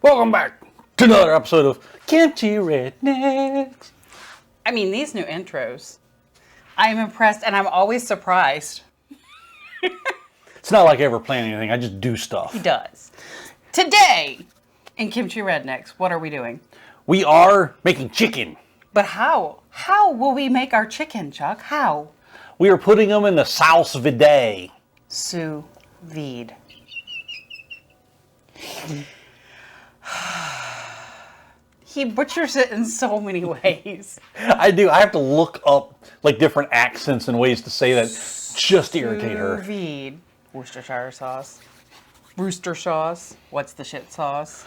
Welcome back to another episode of Kimchi Rednecks. I mean, these new intros, I am impressed and I'm always surprised. It's not like I ever plan anything, I just do stuff. He does. Today, in Kimchi Rednecks, what are we doing? We are making chicken. But how? How will we make our chicken, Chuck? How? We are putting them in the Sous Vide. Sous Vide. He butchers it in so many ways. I do. I have to look up like different accents and ways to say that just to irritate her. Sous vide. Worcestershire sauce. Rooster sauce. What's the shit sauce?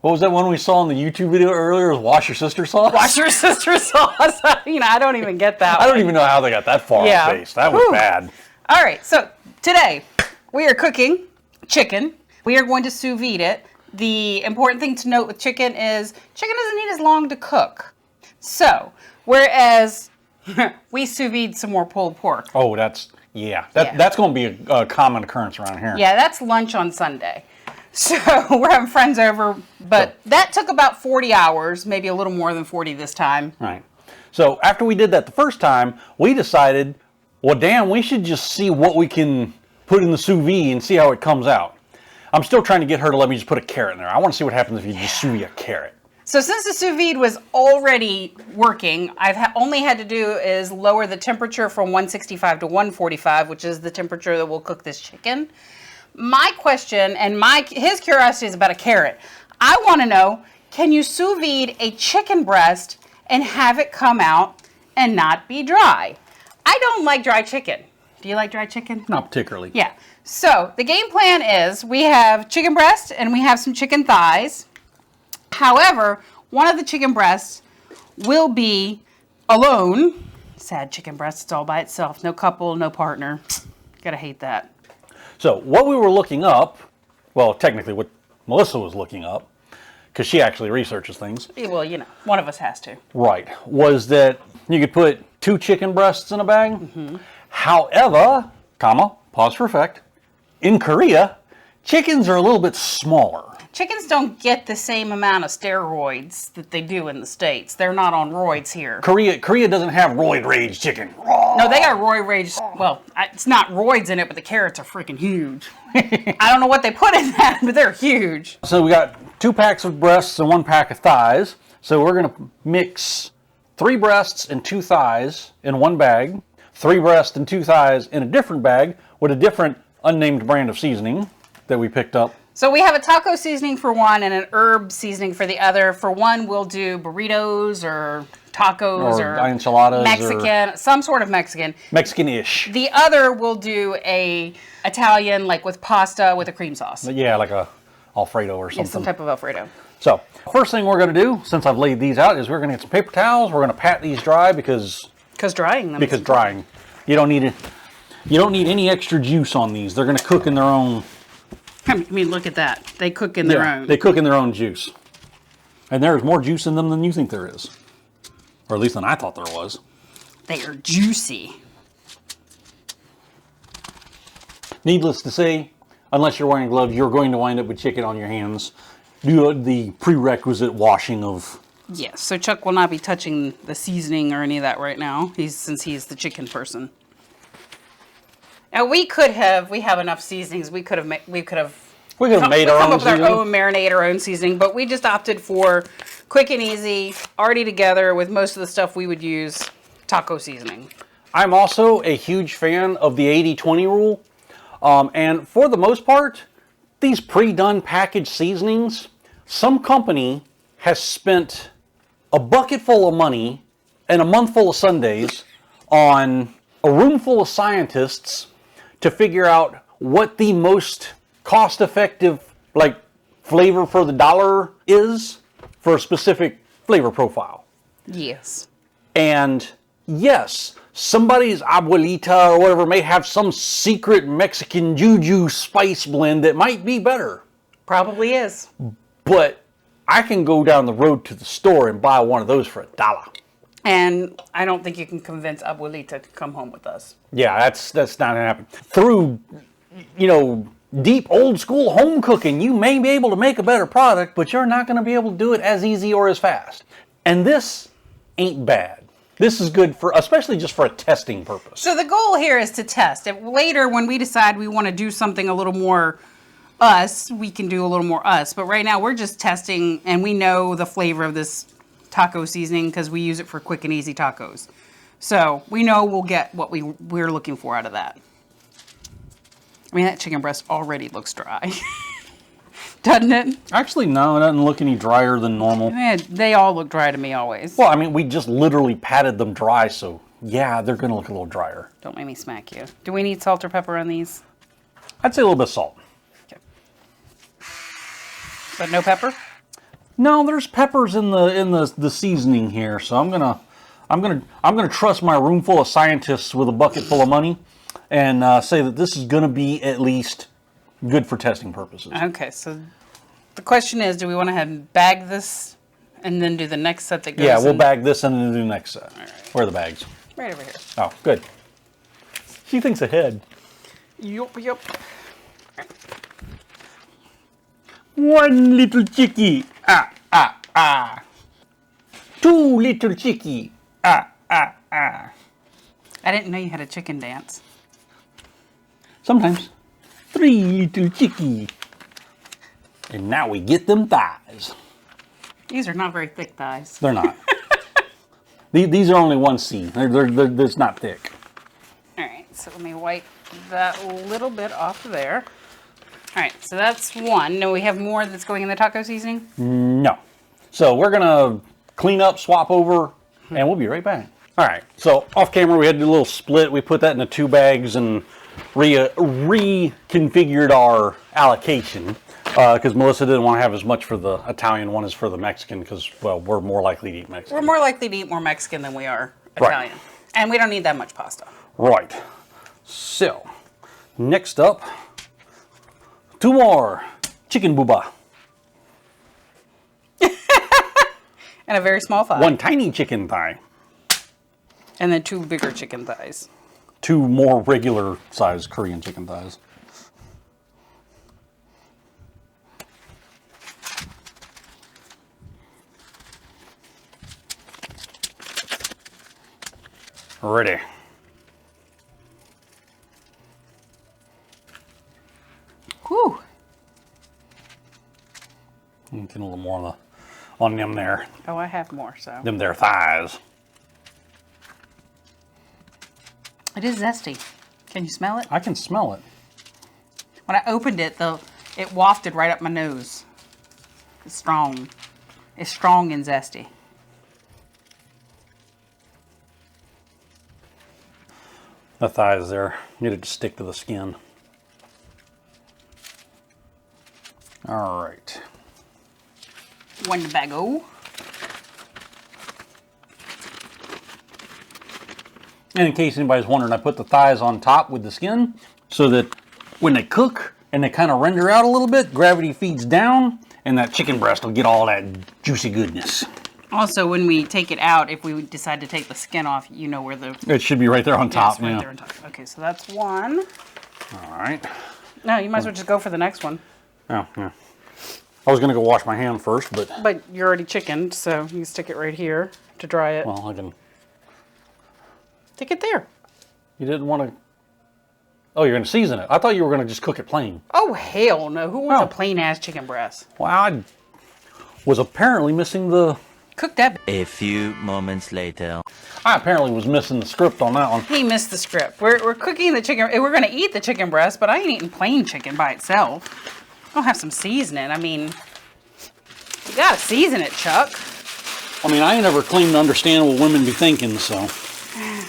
What was that one we saw in the YouTube video earlier? It was Wash Your Sister Sauce? Wash your sister sauce. I don't even get that I one. don't even know how they got that far off base. That was bad. All right, so today we are cooking chicken. We are going to sous vide it. The important thing to note with chicken is chicken doesn't need as long to cook. So, whereas we sous vide some more pulled pork. Oh, that's going to be a common occurrence around here. Yeah, that's lunch on Sunday. So we're having friends over, but that took about 40 hours, maybe a little more than 40 this time. Right. So after we did that the first time, we decided, well, damn, we should just see what we can put in the sous vide and see how it comes out. I'm still trying to get her to let me just put a carrot in there. I want to see what happens if you just sous vide a carrot. So since the sous vide was already working, I've only had to do is lower the temperature from 165 to 145, which is the temperature that will cook this chicken. My question and his curiosity is about a carrot. I want to know, can you sous vide a chicken breast and have it come out and not be dry? I don't like dry chicken. Do you like dry chicken? Not particularly. Yeah. So the game plan is we have chicken breast and we have some chicken thighs. However, one of the chicken breasts will be alone. Sad chicken breast, it's all by itself. No couple, no partner. Gotta hate that. So what we were looking up, well, technically what Melissa was looking up, because she actually researches things. Well, one of us has to. Right. Was that you could put 2 chicken breasts in a bag. Mm-hmm. However, pause for effect, in Korea, chickens are a little bit smaller. Chickens don't get the same amount of steroids that they do in the States. They're not on roids here. Korea doesn't have roid rage chicken. No, they got roid rage. Well, it's not roids in it, but the carrots are freaking huge. I don't know what they put in that, but they're huge. So we got 2 packs of breasts and 1 pack of thighs. So we're going to mix 3 breasts and 2 thighs in one bag, 3 breasts and 2 thighs in a different bag with a different unnamed brand of seasoning that we picked up. So we have a taco seasoning for one and an herb seasoning for the other. For one, we'll do burritos or tacos or enchiladas, Mexican, some sort of Mexican. Mexican-ish. The other will do a Italian, like with pasta with a cream sauce. Yeah, like a alfredo or something. Yeah, some type of alfredo. So first thing we're going to do, since I've laid these out, is we're going to get some paper towels. We're going to pat these dry because drying them. Because drying, you don't need it. You don't need any extra juice on these. They're going to cook in their own. I mean, look at that. They cook in their own. They cook in their own juice. And there's more juice in them than you think there is. Or at least than I thought there was. They are juicy. Needless to say, unless you're wearing gloves, you're going to wind up with chicken on your hands. Do the prerequisite washing of... Yes, so Chuck will not be touching the seasoning or any of that right now, since he's the chicken person. Now we have enough seasonings. We could have made our own seasoning. Our own marinade, our own seasoning, but we just opted for quick and easy, already together with most of the stuff we would use, taco seasoning. I'm also a huge fan of the 80-20 rule, and for the most part, these pre-done packaged seasonings, some company has spent a bucket full of money and a month full of Sundays on a room full of scientists to figure out what the most cost-effective, flavor for the dollar is for a specific flavor profile. Yes. And yes, somebody's abuelita or whatever may have some secret Mexican juju spice blend that might be better. Probably is. But I can go down the road to the store and buy one of those for $1. And I don't think you can convince Abuelita to come home with us. Yeah, that's not gonna happen. Through, deep old school home cooking, you may be able to make a better product, but you're not going to be able to do it as easy or as fast. And this ain't bad. This is good for, especially just for a testing purpose. So the goal here is to test. If later, when we decide we want to do something a little more us, we can do a little more us. But right now, we're just testing, and we know the flavor of this taco seasoning because we use it for quick and easy tacos. So we know we'll get what we're looking for out of that. I mean, that chicken breast already looks dry. Doesn't it? Actually, no, it doesn't look any drier than normal. They all look dry to me always. Well, I mean, we just literally patted them dry, so yeah, they're going to look a little drier. Don't make me smack you. Do we need salt or pepper on these? I'd say a little bit of salt. Okay. But no pepper? No, there's peppers in the seasoning here, so I'm gonna trust my room full of scientists with a bucket full of money, and say that this is gonna be at least good for testing purposes. Okay, so the question is, do we want to bag this and then do the next set that goes Yeah, we'll bag this and then do the next set. All right. Where are the bags? Right over here. Oh, good. She thinks ahead. Yup. One little chickie. Two little chickie. I didn't know you had a chicken dance. Sometimes. Three little chickie. And now we get them thighs. These are not very thick thighs. They're not. These are only 1C. They're not thick. All right, so let me wipe that little bit off there. All right, so that's one. No, we have more that's going in the taco seasoning? No. So we're going to clean up, swap over, and we'll be right back. All right, so off camera we had to do a little split. We put that into 2 bags and reconfigured our allocation because Melissa didn't want to have as much for the Italian one as for the Mexican because, well, we're more likely to eat Mexican. We're more likely to eat more Mexican than we are Italian. Right. And we don't need that much pasta. Right. So, next up, 2 more chicken booba. And a very small thigh. 1 tiny chicken thigh. And then 2 bigger chicken thighs. 2 more regular sized Korean chicken thighs. Ready. Whew. Get a little more on them there. Oh, I have more, so. Them there thighs. It is zesty. Can you smell it? I can smell it. When I opened it, it wafted right up my nose. It's strong. It's strong and zesty. The thighs there. Need it to stick to the skin. All right. One bago. And in case anybody's wondering, I put the thighs on top with the skin so that when they cook and they kind of render out a little bit, gravity feeds down and that chicken breast will get all that juicy goodness. Also, when we take it out, if we decide to take the skin off, you know where the... It should be right there on top. Yes, right there on top. Okay, so that's one. All right. No, you might as well just go for the next one. Oh, yeah. I was going to go wash my hand first, but... But you're already chickened, so you can stick it right here to dry it. Well, I can... Stick it there. You didn't want to... Oh, you're going to season it. I thought you were going to just cook it plain. Oh, hell no. Who wants Oh. a plain-ass chicken breast? Well, I was apparently missing the... Cook that. A few moments later. I apparently was missing the script on that one. He missed the script. We're cooking the chicken. We're going to eat the chicken breast, but I ain't eating plain chicken by itself. I'll have some seasoning. I mean, you got to season it, Chuck. I mean, I ain't ever claimed to understand what women be thinking, so...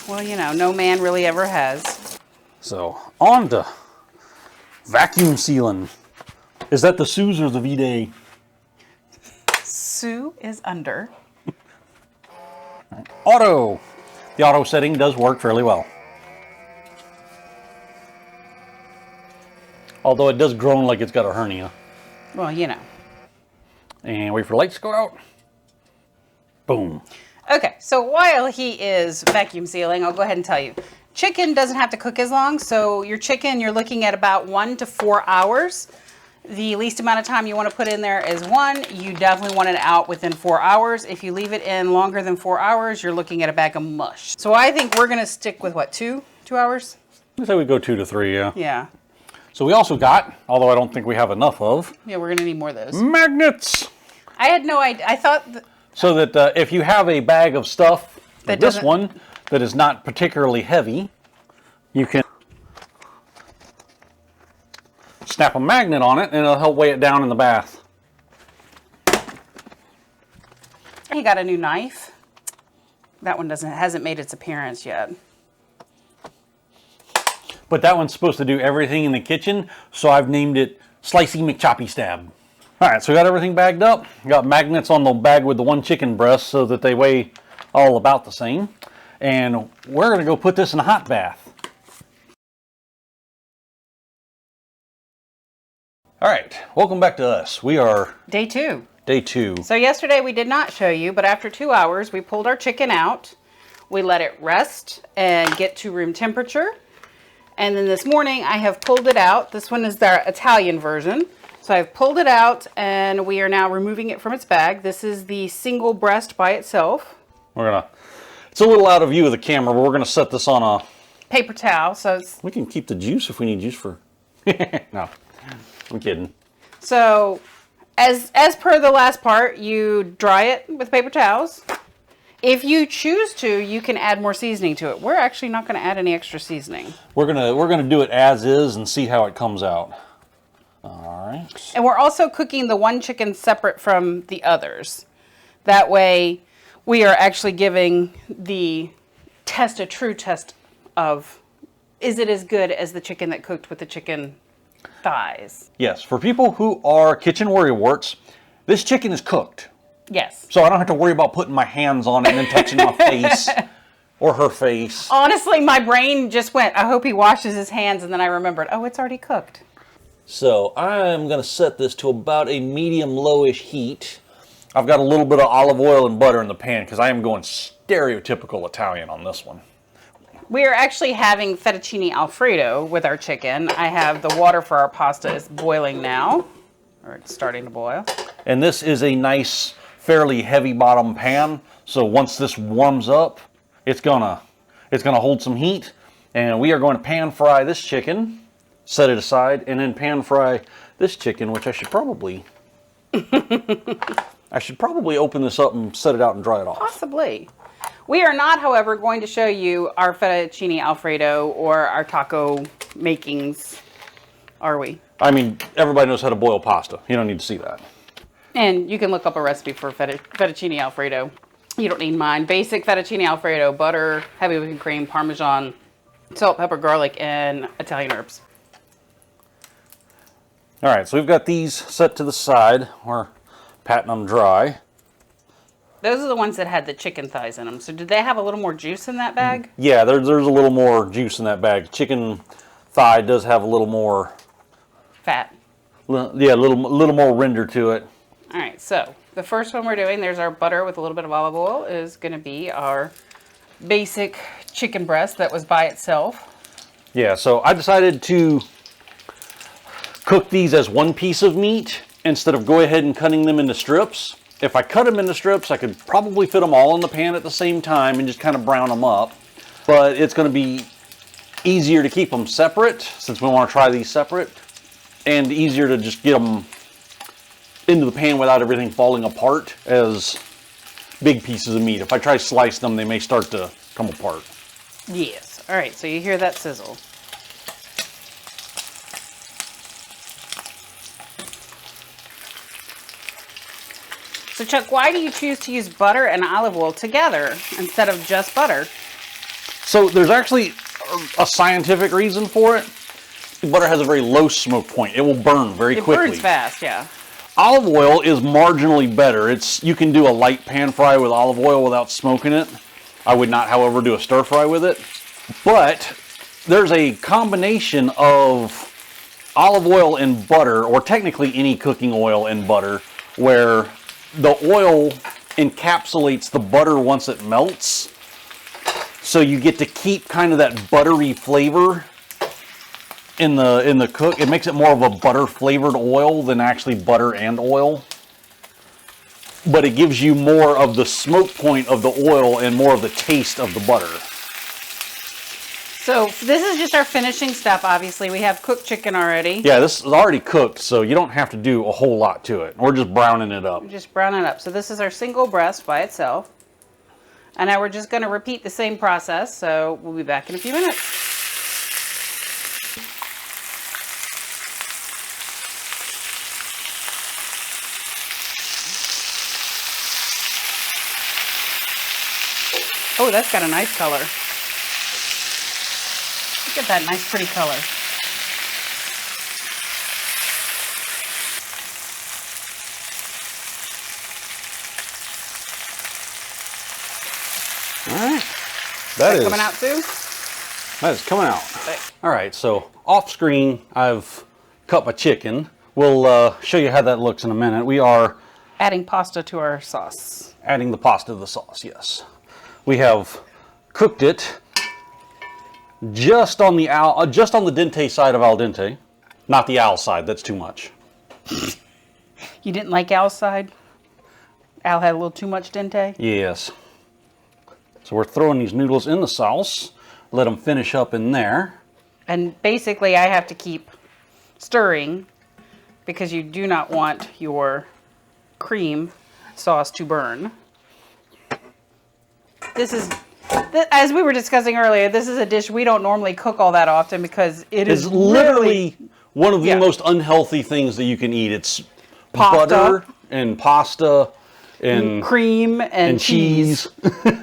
Well, you know, no man really ever has. So, on to vacuum sealing. Is that the Sous or the Vide? Sue is under. Auto. The auto setting does work fairly well. Although it does groan like it's got a hernia. Well, you know. And wait for lights to go out. Boom. Okay, so while he is vacuum sealing, I'll go ahead and tell you. chicken doesn't have to cook as long. So your chicken, you're looking at about 1 to 4 hours. The least amount of time you want to put in there is 1. You definitely want it out within 4 hours. If you leave it in longer than 4 hours, you're looking at a bag of mush. So I think we're going to stick with what, 2 hours? I say we go 2 to 3, yeah. Yeah. So we also got, although I don't think we have enough of, Yeah, we're going to need more of those. magnets. I had no idea. I thought... So that if you have a bag of stuff, like this doesn't- one, that is not particularly heavy, you can snap a magnet on it and it'll help weigh it down in the bath. He got a new knife. That one hasn't made its appearance yet. But that one's supposed to do everything in the kitchen, so I've named it Slicey McChoppy Stab. All right, so we got everything bagged up. Got magnets on the bag with the one chicken breast so that they weigh all about the same. And we're gonna go put this in a hot bath. All right, welcome back to us. We are Day 2. day 2. So yesterday we did not show you, but after 2 hours, we pulled our chicken out. We let it rest and get to room temperature. And then this morning I have pulled it out. This one is the Italian version. So I've pulled it out and we are now removing it from its bag. This is the single breast by itself. It's a little out of view of the camera, but we're gonna set this on a, Paper towel, so it's... we can keep the juice if we need juice for, no, I'm kidding. So as per the last part, you dry it with paper towels. If you choose to, you can add more seasoning to it. We're actually not going to add any extra seasoning. We're gonna do it as is and see how it comes out. All right. And we're also cooking the one chicken separate from the others. That way, we are actually giving the test a true test of, is it as good as the chicken that cooked with the chicken thighs? Yes, for people who are kitchen worrywarts, this chicken is cooked. Yes. So I don't have to worry about putting my hands on it and then touching my face or her face. Honestly, my brain just went, I hope he washes his hands, and then I remembered, oh, it's already cooked. So I'm gonna set this to about a medium lowish heat. I've got a little bit of olive oil and butter in the pan because I am going stereotypical Italian on this one. We are actually having fettuccine alfredo with our chicken. I have the water for our pasta is boiling now, or it's starting to boil. And this is a nice, fairly heavy bottom pan. So once this warms up, it's gonna hold some heat. And we are going to pan fry this chicken, set it aside, and then pan fry this chicken, which I should probably open this up and set it out and dry it off. Possibly. We are not, however, going to show you our fettuccine alfredo or our taco makings, are we? I mean, everybody knows how to boil pasta. You don't need to see that. And you can look up a recipe for fettuccine alfredo. You don't need mine. Basic fettuccine alfredo, butter, heavy whipping cream, Parmesan, salt, pepper, garlic, and Italian herbs. All right, so we've got these set to the side. We're patting them dry. Those are the ones that had the chicken thighs in them. So did they have a little more juice in that bag? Yeah, there's a little more juice in that bag. Chicken thigh does have a little more, Fat. yeah, a little more render to it. All right, so the first one we're doing, there's our butter with a little bit of olive oil, is going to be our basic chicken breast that was by itself. Yeah, so I decided to cook these as one piece of meat instead of go ahead and cutting them into strips. If I cut them into strips, I could probably fit them all in the pan at the same time and just kind of brown them up. But it's going to be easier to keep them separate since we want to try these separate, and easier to just get them into the pan without everything falling apart as big pieces of meat. If I try to slice them, they may start to come apart. Yes. All right, so you hear that sizzle. So Chuck, why do you choose to use butter and olive oil together instead of just butter? So there's actually a scientific reason for it. Butter has a very low smoke point. It will burn very quickly. It burns fast, yeah. Olive oil is marginally better. You can do a light pan fry with olive oil without smoking it. I would not, however, do a stir fry with it. But there's a combination of olive oil and butter, or technically any cooking oil and butter, where the oil encapsulates the butter once it melts. So you get to keep kind of that buttery flavor in the cook. It makes it more of a butter flavored oil than actually butter and oil. But it gives you more of the smoke point of the oil and more of the taste of the butter. So this is just our finishing step, obviously. We have cooked chicken already. Yeah, this is already cooked, so you don't have to do a whole lot to it. We're just browning it up. Just brown it up. So this is our single breast by itself. And now we're just going to repeat the same process, so we'll be back in a few minutes. Oh, that's got a nice color. Look at that nice, pretty color. All right. That coming out too? That is coming out. Okay. All right, so off screen, I've cut my chicken. We'll show you how that looks in a minute. We are Adding pasta to our sauce. adding the pasta to the sauce, yes. We have cooked it just on the dente side of al dente, not the al side. That's too much. You didn't like Al's side? Al had a little too much dente? Yes. So we're throwing these noodles in the sauce. Let them finish up in there. And basically I have to keep stirring because you do not want your cream sauce to burn. This is, as we were discussing earlier, this is a dish we don't normally cook all that often because it is literally one of the most unhealthy things that you can eat. It's Pasta. butter and pasta and cream and cheese. cheese.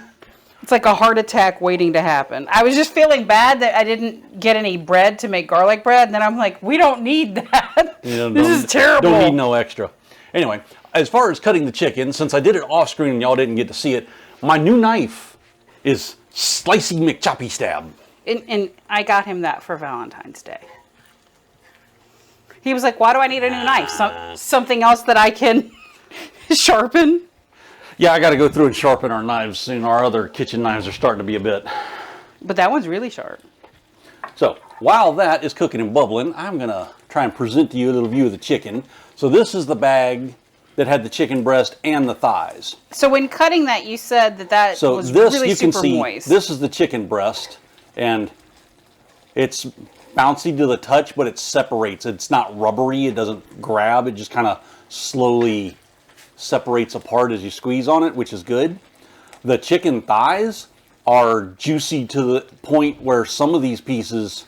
It's like a heart attack waiting to happen. I was just feeling bad that I didn't get any bread to make garlic bread, and then I'm like, we don't need that. This is terrible. Don't need no extra. Anyway, as far as cutting the chicken, since I did it off screen and y'all didn't get to see it, my new knife is Slicey McChoppy Stab. And I got him that for Valentine's Day. He was like, why do I need a new knife? Something else that I can sharpen? Yeah, I got to go through and sharpen our knives soon. Our other kitchen knives are starting to be a bit. But that one's really sharp. So while that is cooking and bubbling, I'm going to try and present to you a little view of the chicken. So this is the bag that had the chicken breast and the thighs. So when cutting that, you said that So was this, really you can super see, moist. this is the chicken breast, and it's bouncy to the touch, but it separates. It's not rubbery. It doesn't grab. It just kind of slowly separates apart as you squeeze on it, which is good. The chicken thighs are juicy to the point where some of these pieces,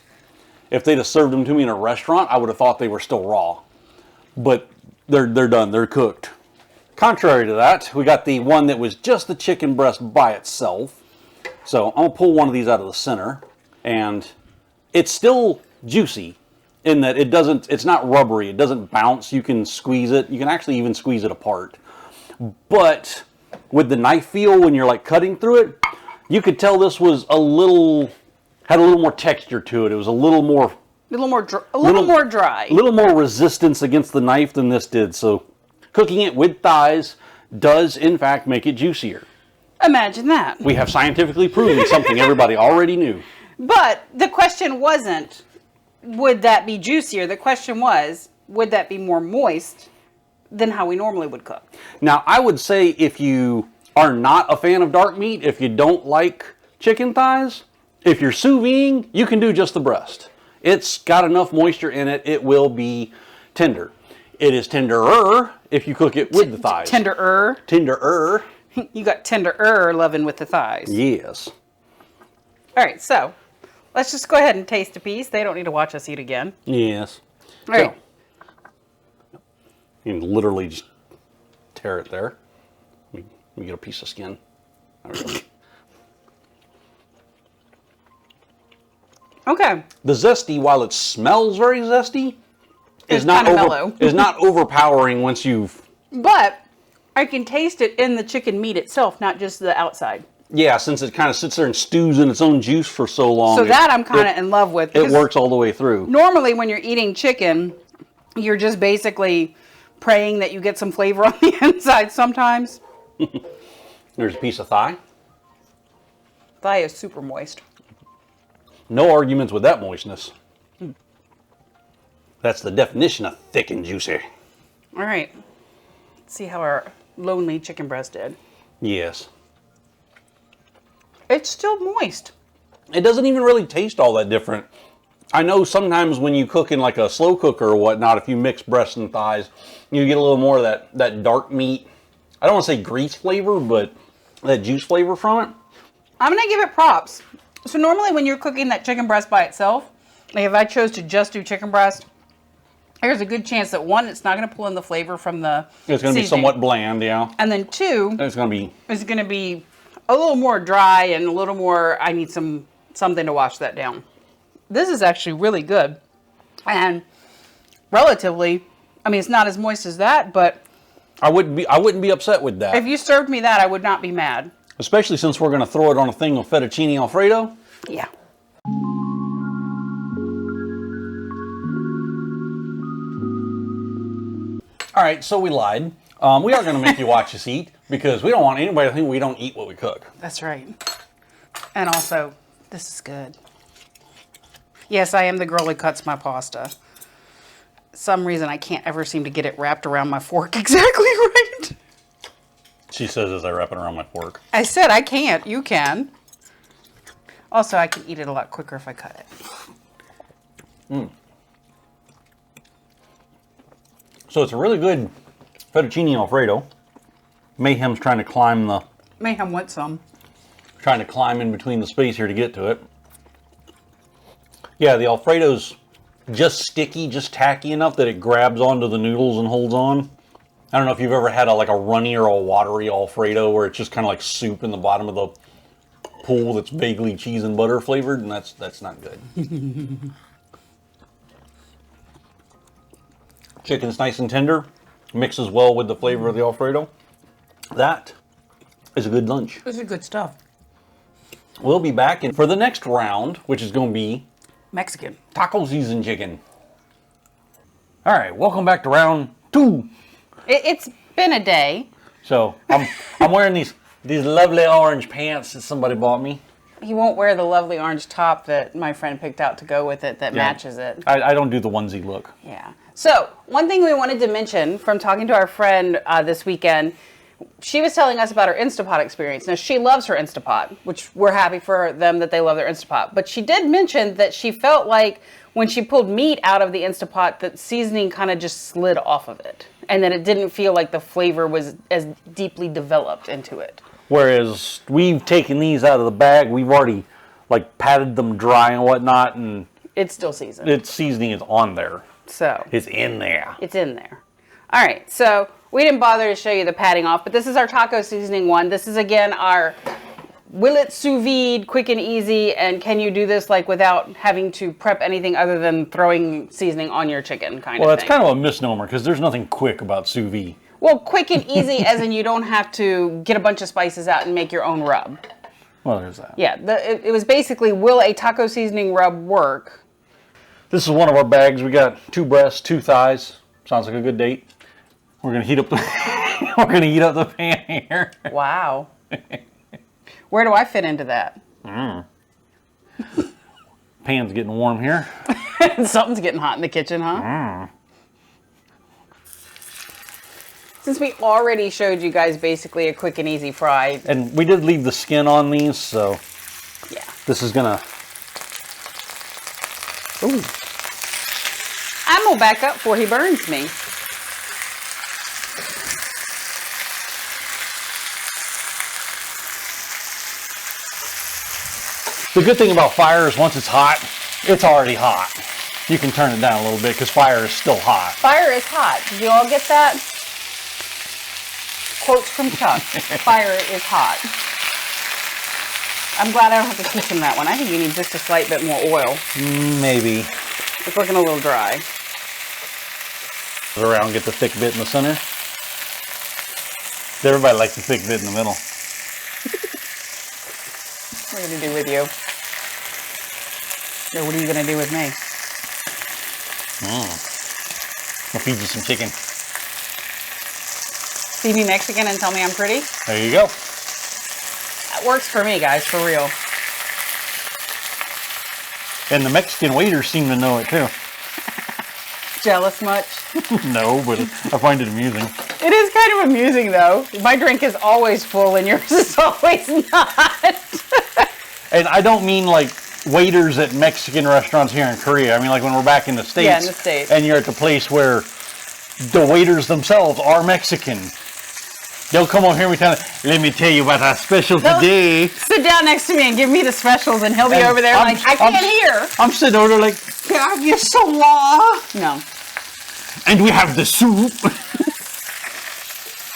if they'd have served them to me in a restaurant, I would have thought they were still raw. But they're done. They're cooked. Contrary to that, we got the one that was just the chicken breast by itself. So I'm going to pull one of these out of the center, and it's still juicy in that it's not rubbery. It doesn't bounce. You can squeeze it. You can actually even squeeze it apart. But with the knife feel, when you're like cutting through it, you could tell this was had a little more texture to it. It was a little more dry. A little more resistance against the knife than this did. So cooking it with thighs does in fact make it juicier. Imagine that. We have scientifically proven something everybody already knew. But the question wasn't, would that be juicier? The question was, would that be more moist than how we normally would cook? Now, I would say if you are not a fan of dark meat, if you don't like chicken thighs, if you're sous videing, you can do just the breast. It's got enough moisture in it, it will be tender. It is tenderer if you cook it with the thighs. Tenderer? Tenderer. You got tenderer loving with the thighs. Yes. All right, so let's just go ahead and taste a piece. They don't need to watch us eat again. Yes. All right. So, you can literally just tear it there. Let me get a piece of skin. There we go. Okay. The zesty, while it smells very zesty, It's kinda mellow. is not overpowering once you've... But I can taste it in the chicken meat itself, not just the outside. Yeah, since it kind of sits there and stews in its own juice for so long. So that I'm kind of in love with. It works all the way through. Normally when you're eating chicken, you're just basically praying that you get some flavor on the inside sometimes. There's a piece of thigh. thigh is super moist. No arguments with that moistness. That's the definition of thick and juicy. All right. Let's see how our lonely chicken breast did. Yes. It's still moist. It doesn't even really taste all that different. I know sometimes when you cook in like a slow cooker or whatnot, if you mix breasts and thighs, you get a little more of that dark meat. I don't want to say grease flavor, but that juice flavor from it. I'm going to give it props. So normally when you're cooking that chicken breast by itself, like if I chose to just do chicken breast, there's a good chance that one, it's not going to pull in the flavor from the It's going to be seasoning. somewhat bland, yeah. And then two, It's going to be... it's going to be a little more dry and a little more, I need something to wash that down. This is actually really good. And relatively, I mean, it's not as moist as that, but I wouldn't be upset with that. if you served me that, I would not be mad. Especially since we're going to throw it on a thing of fettuccine alfredo. Yeah. All right, so we lied. We are going to make you watch us eat because we don't want anybody to think we don't eat what we cook. That's right. And also, this is good. Yes, I am the girl who cuts my pasta. Some reason I can't ever seem to get it wrapped around my fork exactly right. She says as I wrap it around my fork. I said I can't. You can. Also, I can eat it a lot quicker if I cut it. So it's a really good fettuccine alfredo. Mayhem's trying to climb Mayhem wants some. in between the space here to get to it. Yeah, the Alfredo's just sticky, just tacky enough that it grabs onto the noodles and holds on. I don't know if you've ever had like a runny or a watery Alfredo where it's just kind of like soup in the bottom of the pool that's vaguely cheese and butter flavored, and that's not good. Chicken's nice and tender, mixes well with the flavor of the Alfredo. That is a good lunch. This is good stuff. We'll be back for the next round, which is going to be Mexican. taco seasoned chicken. All right, welcome back to round 2. It's been a day. So I'm wearing these lovely orange pants that somebody bought me. He won't wear the lovely orange top that my friend picked out to go with it that matches it. I don't do the onesie look. Yeah. So one thing we wanted to mention from talking to our friend this weekend, she was telling us about her Instapot experience. Now, she loves her Instapot, which we're happy for them that they love their Instapot. But she did mention that she felt like when she pulled meat out of the Instapot, that seasoning kind of just slid off of it. And that it didn't feel like the flavor was as deeply developed into it. Whereas we've taken these out of the bag, we've already like patted them dry and whatnot, and It's still seasoned. its seasoning is on there. So It's in there. it's in there. All right, so we didn't bother to show you the patting off, but this is our taco seasoning one. This is, again, our will it sous vide, quick and easy, and can you do this like without having to prep anything other than throwing seasoning on your chicken kind Well, of it's thing. kind of a misnomer because there's nothing quick about sous vide. Well, quick and easy as in you don't have to get a bunch of spices out and make your own rub. Well, there's that. Yeah, it was basically, will a taco seasoning rub work? This is one of our bags. We got 2 breasts, 2 thighs. Sounds like a good date. We're gonna heat up the we're gonna heat up the pan here. Wow. Where do I fit into that? Pan's getting warm here. Something's getting hot in the kitchen, huh? Since we already showed you guys basically a quick and easy fry. And we did leave the skin on these, so Yeah. this is gonna. Ooh. I'm gonna back up before he burns me. The good thing about fire is once it's hot, it's already hot. You can turn it down a little bit because fire is still hot. Fire is hot. Did you all get that? Quotes from Chuck. Fire is hot. I'm glad I don't have to teach him that one. I think you need just a slight bit more oil. Maybe. It's looking a little dry. Around, get the thick bit in the center. Everybody likes the thick bit in the middle. What are you gonna do with you? Or what are you gonna do with me? I'll feed you some chicken. See me Mexican and tell me I'm pretty? There you go. That works for me, guys, for real. And the Mexican waiters seem to know it too. Jealous much? No, but I find it amusing. It is kind of amusing, though. My drink is always full and yours is always not. And I don't mean like waiters at Mexican restaurants here in Korea. I mean like when we're back in the States. Yeah, in the States. And you're at the place where the waiters themselves are Mexican. They'll come over here and let me tell you about our special today. Sit down next to me and give me the specials, and he'll be over there I can't hear. I'm sitting over there like, can I have your soda? No. And we have the soup.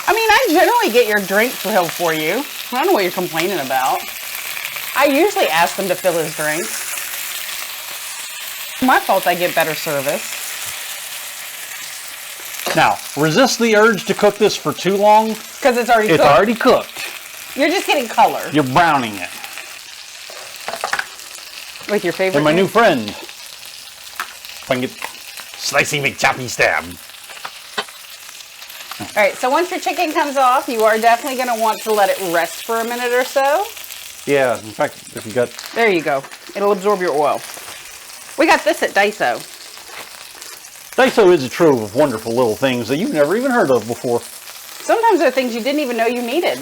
I mean, I generally get your drink filled for you. I don't know what you're complaining about. I usually ask them to fill his drinks. My fault I get better service. Now, resist the urge to cook this for too long. Because it's already cooked. It's already cooked. You're just getting color. You're browning it. With your favorite And my drink? new friend. If I can get Slicey McChoppy stab. All right, so once your chicken comes off, you are definitely going to want to let it rest for a minute or so. Yeah, in fact, if you got... There you go. It'll absorb your oil. We got this at Daiso. Daiso is a trove of wonderful little things that you've never even heard of before. Sometimes there are things you didn't even know you needed.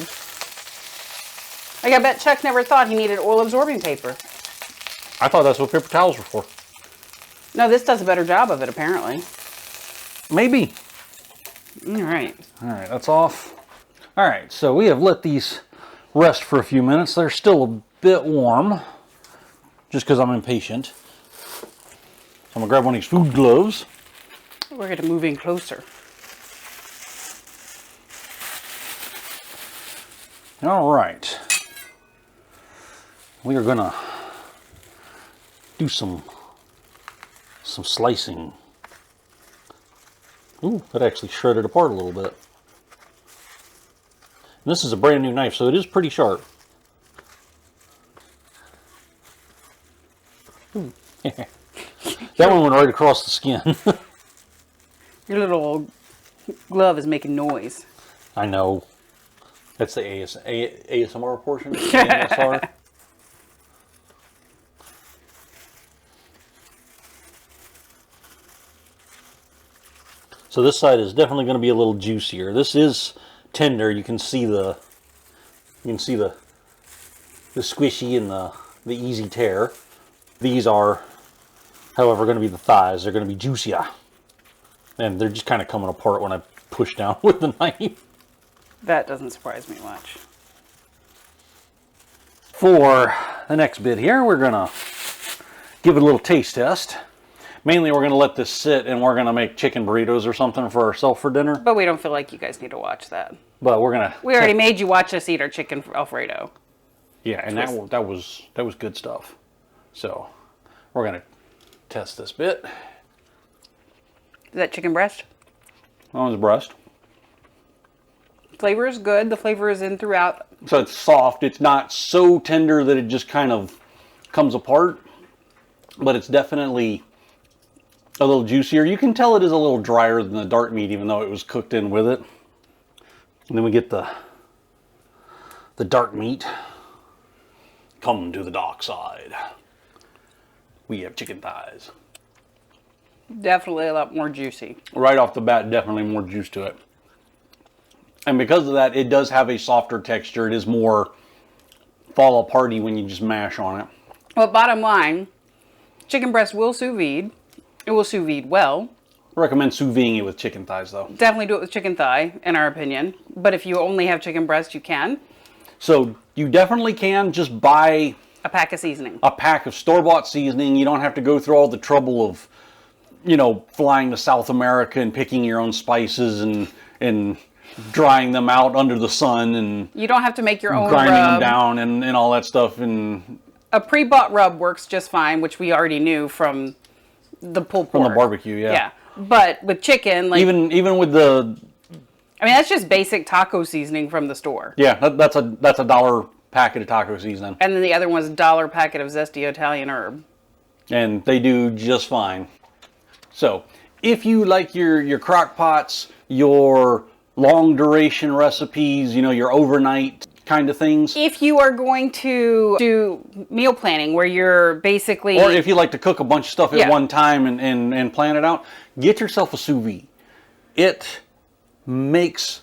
Like I bet Chuck never thought he needed oil absorbing paper. I thought that's what paper towels were for. No, this does a better job of it, apparently. Maybe. All right. All right, that's off. All right, so we have let these rest for a few minutes. They're still a bit warm, just because I'm impatient. So I'm gonna grab one of these food gloves. We're going to move in closer. All right. We are gonna do some slicing. Ooh, that actually shredded apart a little bit. And this is a brand new knife, so it is pretty sharp. That one went right across the skin. Your little glove is making noise. I know. That's the ASMR portion. ASMR. So this side is definitely going to be a little juicier. This is tender. You can see the squishy and the easy tear. These are, however, going to be the thighs. They're going to be juicier. And they're just kind of coming apart when I push down with the knife. That doesn't surprise me much. For the next bit here, we're going to give it a little taste test. Mainly, we're going to let this sit and we're going to make chicken burritos or something for ourselves for dinner. But we don't feel like you guys need to watch that. But we're going to... We already made you watch us eat our chicken alfredo. Yeah, and that was good stuff. So, we're going to test this bit. Is that chicken breast? On his breast. Flavor is good. The flavor is in throughout. So it's soft. It's not so tender that it just kind of comes apart. But it's definitely a little juicier. You can tell it is a little drier than the dark meat, even though it was cooked in with it. And then we get the dark meat. Come to the dark side. We have chicken thighs. Definitely a lot more juicy. Right off the bat, definitely more juice to it. And because of that, it does have a softer texture. It is more fall aparty when you just mash on it. Well, bottom line, chicken breast will sous vide. It will sous vide well. I recommend sous videing it with chicken thighs, though. Definitely do it with chicken thigh, in our opinion. But if you only have chicken breast, you can. So you definitely can just buy A pack of seasoning. a pack of store-bought seasoning. You don't have to go through all the trouble of, flying to South America and picking your own spices and drying them out under the sun and You don't have to make your own grinding them rub. down and all that stuff. And A pre-bought rub works just fine, which we already knew from the pulled pork. from the barbecue, Yeah. But with chicken, like... even with the... I mean, that's just basic taco seasoning from the store. Yeah, that's a $1 packet of taco seasoning. And then the other one's $1 packet of zesty Italian herb. And they do just fine. So, if you like your crock pots, your long duration recipes, your overnight kind of things. If you are going to do meal planning where you're basically... Or if you like to cook a bunch of stuff at Yeah. one time and plan it out, get yourself a sous vide. It makes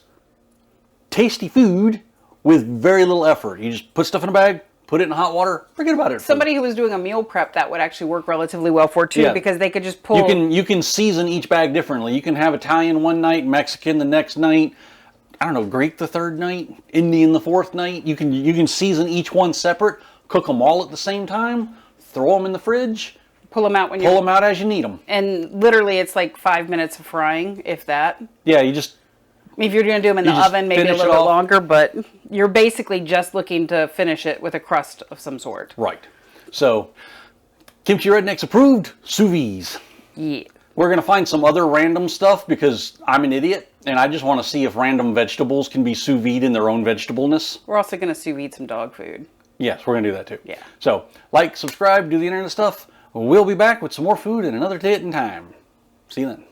tasty food with very little effort. You just put stuff in a bag, put it in hot water, forget about it. Somebody who was doing a meal prep, that would actually work relatively well for too, Yeah. because they could just pull... You can season each bag differently. You can have Italian one night, Mexican the next night, I don't know, Greek the third night, Indian the fourth night. You can season each one separate, cook them all at the same time, throw them in the fridge, pull them out when pull them out as you need them. And literally it's like 5 minutes of frying, if that. Yeah, you just... If you're going to do them in the just oven, maybe a finish it little bit off. longer, but you're basically just looking to finish it with a crust of some sort. Right. So, Kimchi Rednecks approved, sous vides. Yeah. We're going to find some other random stuff because I'm an idiot and I just want to see if random vegetables can be sous vide in their own vegetableness. We're also going to sous vide some dog food. Yes, we're going to do that too. Yeah. So, like, subscribe, do the internet stuff. We'll be back with some more food in another date and time. See you then.